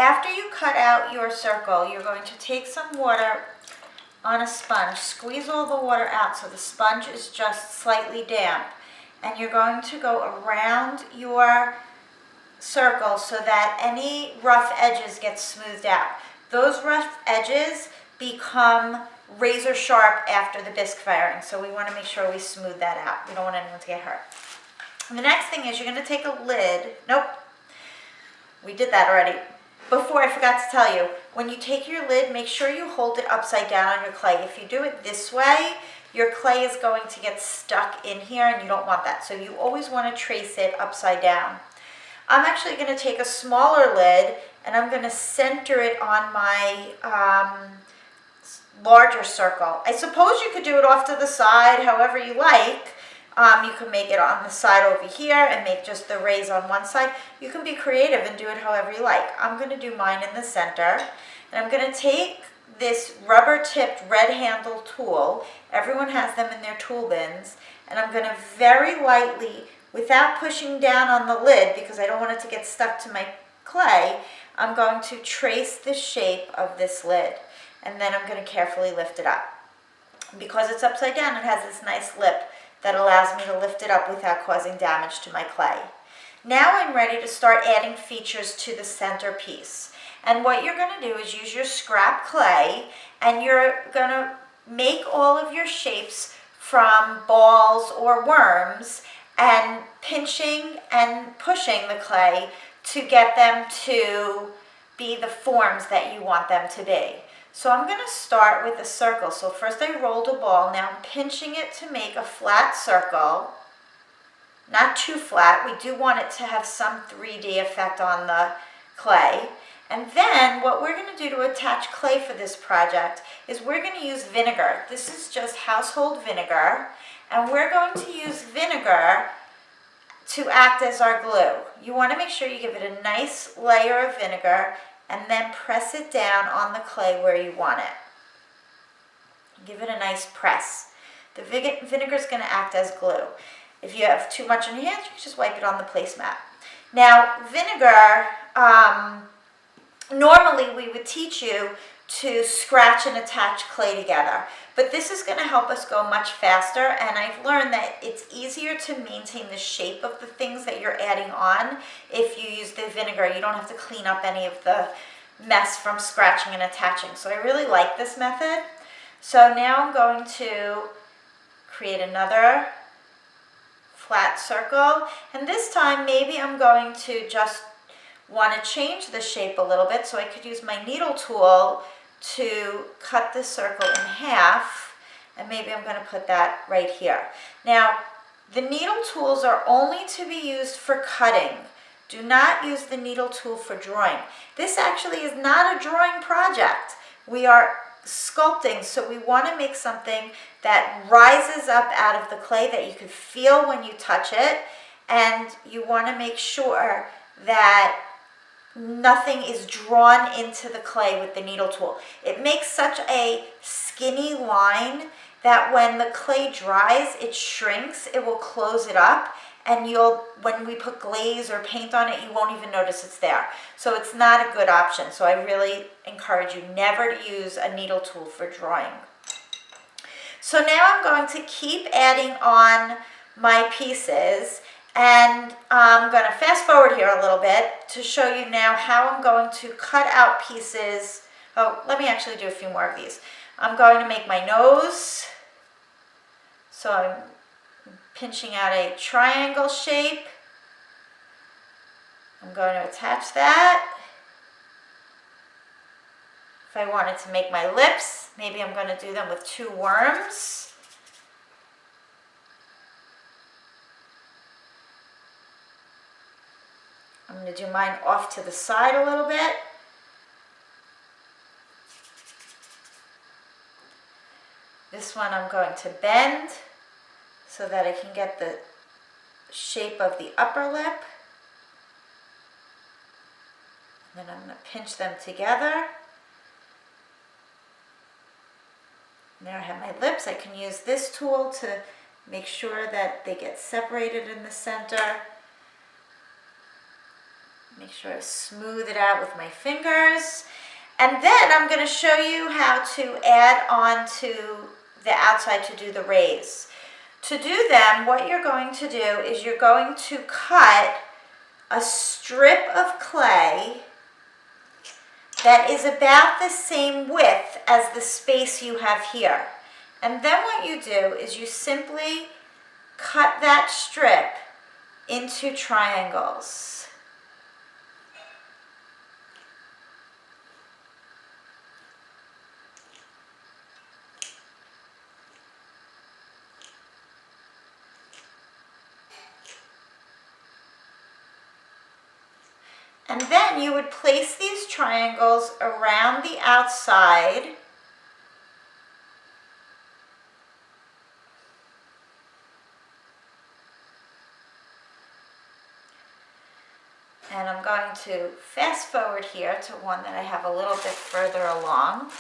after you cut out your circle, you're going to take some water on a sponge, squeeze all the water out so the sponge is just slightly damp, and you're going to go around your circle so that any rough edges get smoothed out. Those rough edges become razor sharp after the bisque firing, so we want to make sure we smooth that out. We don't want anyone to get hurt. And the next thing is you're going to take a lid. Nope, we did that already. Before, I forgot to tell you, when you take your lid, make sure you hold it upside down on your clay. If you do it this way, your clay is going to get stuck in here and you don't want that. So you always want to trace it upside down. I'm actually going to take a smaller lid and I'm going to center it on my larger circle. I suppose you could do it off to the side, however you like. You can make it on the side over here and make just the rays on one side. You can be creative and do it however you like. I'm going to do mine in the center. And I'm going to take this rubber-tipped red handle tool. Everyone has them in their tool bins. And I'm going to very lightly, without pushing down on the lid because I don't want it to get stuck to my clay, I'm going to trace the shape of this lid. And then I'm going to carefully lift it up. Because it's upside down, it has this nice lip that allows me to lift it up without causing damage to my clay. Now I'm ready to start adding features to the centerpiece. And what you're going to do is use your scrap clay and you're going to make all of your shapes from balls or worms and pinching and pushing the clay to get them to be the forms that you want them to be. So I'm going to start with a circle. So first I rolled a ball. Now I'm pinching it to make a flat circle. Not too flat. We do want it to have some 3D effect on the clay. And then what we're going to do to attach clay for this project is we're going to use vinegar. This is just household vinegar. And we're going to use vinegar to act as our glue. You want to make sure you give it a nice layer of vinegar and then press it down on the clay where you want it. Give it a nice press. The vinegar is going to act as glue. If you have too much on your hands, you can just wipe it on the placemat. Now, vinegar, normally we would teach you to scratch and attach clay together. But this is going to help us go much faster, and I've learned that it's easier to maintain the shape of the things that you're adding on if you use the vinegar. You don't have to clean up any of the mess from scratching and attaching. So I really like this method. So now I'm going to create another flat circle, and this time maybe I'm going to just want to change the shape a little bit, so I could use my needle tool to cut this circle in half, and maybe I'm going to put that right here. Now, the needle tools are only to be used for cutting. Do not use the needle tool for drawing. This actually is not a drawing project. We are sculpting, so we want to make something that rises up out of the clay that you can feel when you touch it, and you want to make sure that nothing is drawn into the clay with the needle tool. It makes such a skinny line that when the clay dries, it shrinks, it will close it up, and when we put glaze or paint on it, you won't even notice it's there. So it's not a good option. So I really encourage you never to use a needle tool for drawing. So now I'm going to keep adding on my pieces, and I'm going to fast forward here a little bit to show you now how I'm going to cut out pieces. Oh, let me actually do a few more of these. I'm going to make my nose. So I'm pinching out a triangle shape. I'm going to attach that. If I wanted to make my lips, maybe I'm going to do them with 2 worms. I'm going to do mine off to the side a little bit. This one I'm going to bend so that I can get the shape of the upper lip. And then I'm going to pinch them together. There I have my lips. I can use this tool to make sure that they get separated in the center. Make sure I smooth it out with my fingers. And then I'm going to show you how to add on to the outside to do the rays. To do them, what you're going to do is you're going to cut a strip of clay that is about the same width as the space you have here. And then what you do is you simply cut that strip into triangles. And then you would place these triangles around the outside. And I'm going to fast forward here to one that I have a little bit further along.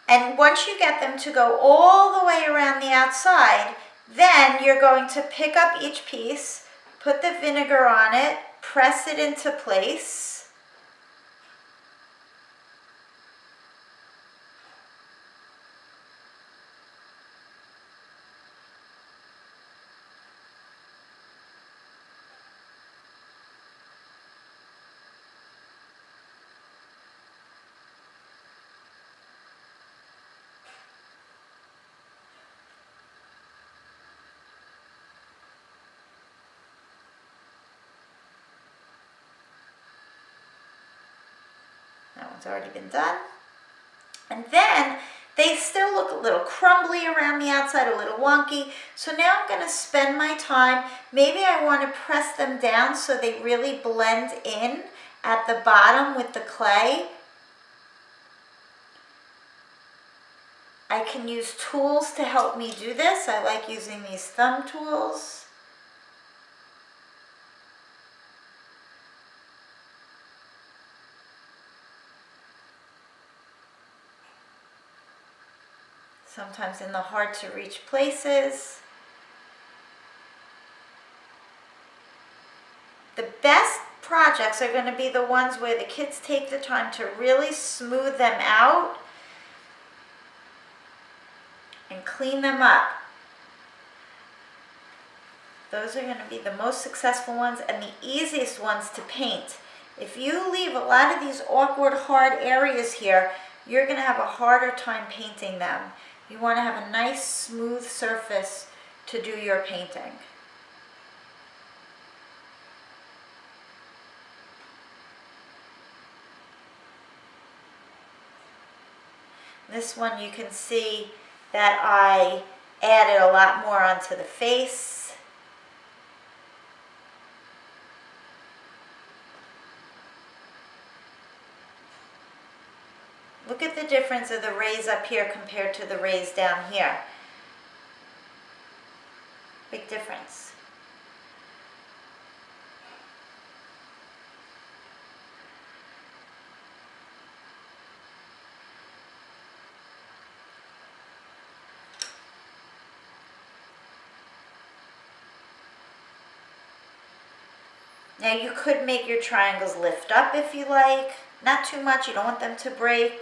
And once you get them to go all the way around the outside, then you're going to pick up each piece, put the vinegar on it, press it into place. That one's already been done. And then they still look a little crumbly around the outside, a little wonky. So now I'm going to spend my time. Maybe I want to press them down so they really blend in at the bottom with the clay. I can use tools to help me do this. I like using these thumb tools. Sometimes in the hard to reach places. The best projects are going to be the ones where the kids take the time to really smooth them out and clean them up. Those are going to be the most successful ones and the easiest ones to paint. If you leave a lot of these awkward, hard areas here, you're going to have a harder time painting them. You want to have a nice, smooth surface to do your painting. This one you can see that I added a lot more onto the face. Look at the difference of the rays up here compared to the rays down here. Big difference. Now you could make your triangles lift up if you like. Not too much, you don't want them to break.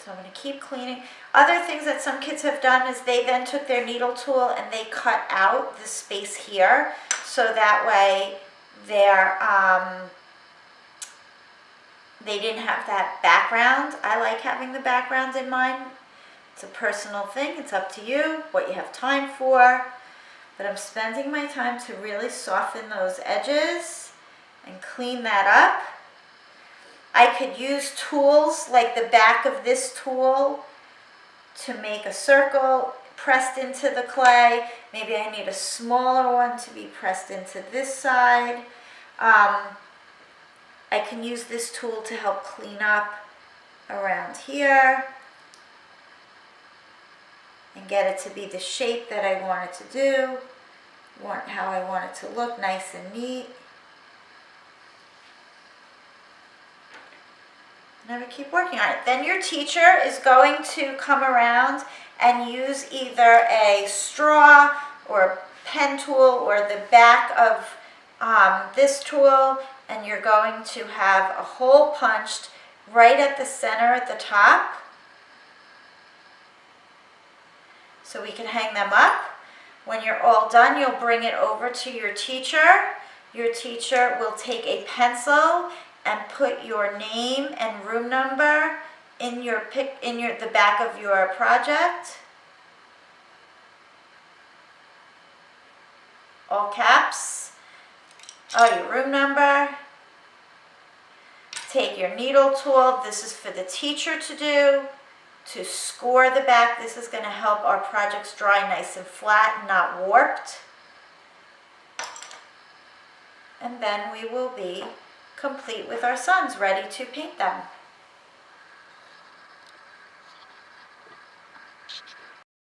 So I'm going to keep cleaning. Other things that some kids have done is they then took their needle tool and they cut out the space here, so that way they didn't have that background. I like having the background in mine. It's a personal thing. It's up to you, what you have time for. But I'm spending my time to really soften those edges and clean that up. I could use tools like the back of this tool to make a circle pressed into the clay. Maybe I need a smaller one to be pressed into this side. I can use this tool to help clean up around here. and get it to be the shape that I want it to do, how I want it to look, nice and neat. Never keep working on it. Then your teacher is going to come around and use either a straw or a pen tool or the back of this tool, and you're going to have a hole punched right at the center at the top so we can hang them up. When you're all done, you'll bring it over to your teacher. Your teacher will take a pencil and put your name and room number in the back of your project. All caps. Oh, your room number. Take your needle tool. This is for the teacher to do, to score the back. This is going to help our projects dry nice and flat and not warped. And then we will be complete with our suns, ready to paint them.